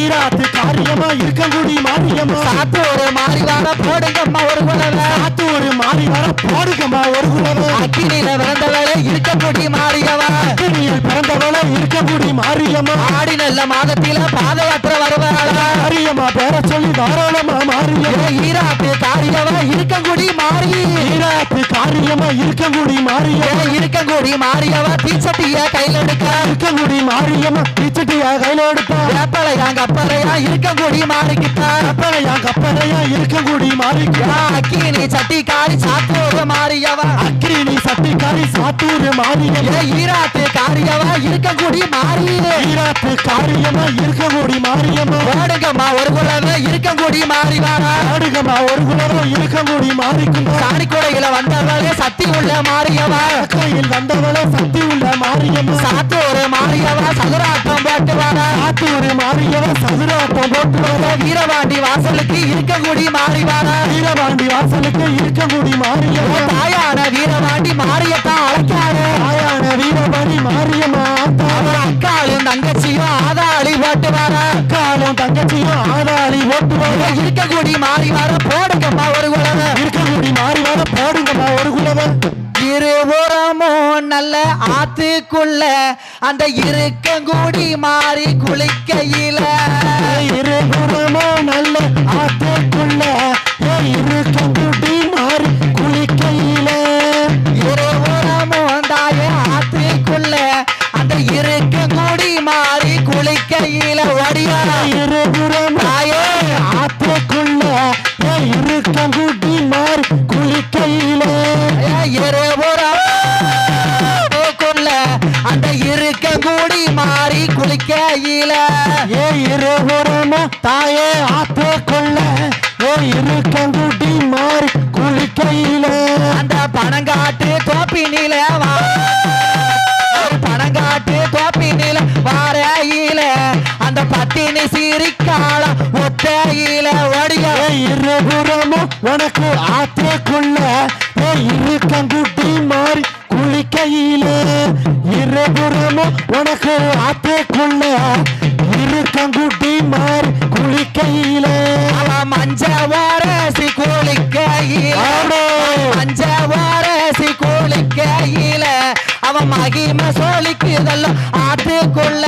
ஈராத்து காரியமா இருக்கங்குடி மாரியம்மா சாத்து ஒரு மாறி வர போடுங்கம்மா ஒரு குலவை சாத்து ஒரு மாறி வர போடுங்கம்மா ஒரு குலவை அக்கினியில பிறந்தவளே இருக்கங்குடி மாறியவா அக்கினியில் பிறந்தவளை இருக்கங்குடி மாரியம்மா ஆடி நல்ல மாதத்தில பாதயாத்திரை வருவாளா மாரியம்மா பேர சொல்லி தாராளமா மாரியம்மா ஈராத்து காரியவா இருக்கங்குடி மாறி ஈராத்து காரியமா இருக்கங்குடி மாரியம்மா இருக்கங்குடி மாறியவா தீச்சட்டிய கையில எடுக்க இருக்கங்குடி மாரியம்மா பிச்சட்டியா கையில எடுப்பா வேப்பலையா கப்பலையா இருக்கங்குடி மாறிக்கிட்டா கப்பலையா கப்பலையா இருக்கங்குடி மாறிக்கிட்டா அக்கினி சட்டி காரி சாத்தோடு மாறியவா அக்கினி சட்டிக்காரி சாத்தூர் மாரியம்மா ஈராத்து காரியவா இருக்கங்குடி மாறி ஈராத்து காரியமா இருக்கங்குடி மாரியம்மா ஓடுங்கம்மா ஒரு குலவை இருக்கங்குடி மாறிவாரா ஆடுகம்மா ஒரு குலவை இருக்கங்குடி மாறிக்குண்டா சாணி கூடையில வந்தவளே சக்தி உள்ள மாறியவா கையில் வந்தவளை சக்தி உள்ள மாரியம்மா சாத்தோடு மாறியவா சதுராட்டம் போட்டு வாரா சாத்தூர் மாரியம்மா சதுராட்டம் போட்டு வர வீரபாண்டி வாசலுக்கு இருக்கங்குடி மாறிவாரா வீரபாண்டி வாசலுக்கு இருக்கங்குடி மாரியம்மா தாயான வீரபாண்டி மாரியத்தான் அழைக்காரு தாயான வீரபாண்டி மாரியம்மா அவர் அக்காலும் தங்கச்சியும் ஆதாளி போட்டு வாரா அக்காலும் தங்கச்சியும் ஆதாளி ஓட்டு வர இருக்கங்குடி மாறி வர போடுங்கம்மா ஒரு குலவை இருக்கங்குடி மாறி வர போடுங்கம்மா ஒரு குலவை இருபுறமோ நல்ல ஆத்துக்குள்ள அந்த இருக்கங்குடி மாறி குளிக்கையில இருபுறமோ நல்ல ஆத்துக்குள்ள இருக்கங்குடி மாறி குளிக்கையில இருபுறமோ தாய ஆத்துக்குள்ள அந்த இருக்கங்குடி மாறி குளிக்கையில ஒடியா இருபுறம் தாயே ஆத்துக்குள்ள இருக்கங்குடி மாறி குளிக்கையில இருபுறமுக்குள்ள அந்த இருக்கங்குடி மாறி குளிக்கையில இருபுறமோ தாயே ஆத்துக்குள்ள இருக்கங்குடி மாறி குளிக்கையில அந்த பனங்காட்டு தோப்பினில பனங்காட்டு தோப்பினில வாரையில அந்த பத்தினி சிரிக்கால ஒத்தையில ஒடிய இருபுறமோ உனக்கு ஆத்துக்குள்ள இருக்கங்குடி மாறி குளிக்கையில இருபுறமோ உனக்கு ஆத்துக்குள்ள இருக்கங்குடி மாறி குளிக்கையில மஞ்ச வாரசி குளிக்கையில மஞ்ச வாரசி குளிக்கையில அவன் மகிம சோழிக்குதல்ல ஆத்துக்குள்ள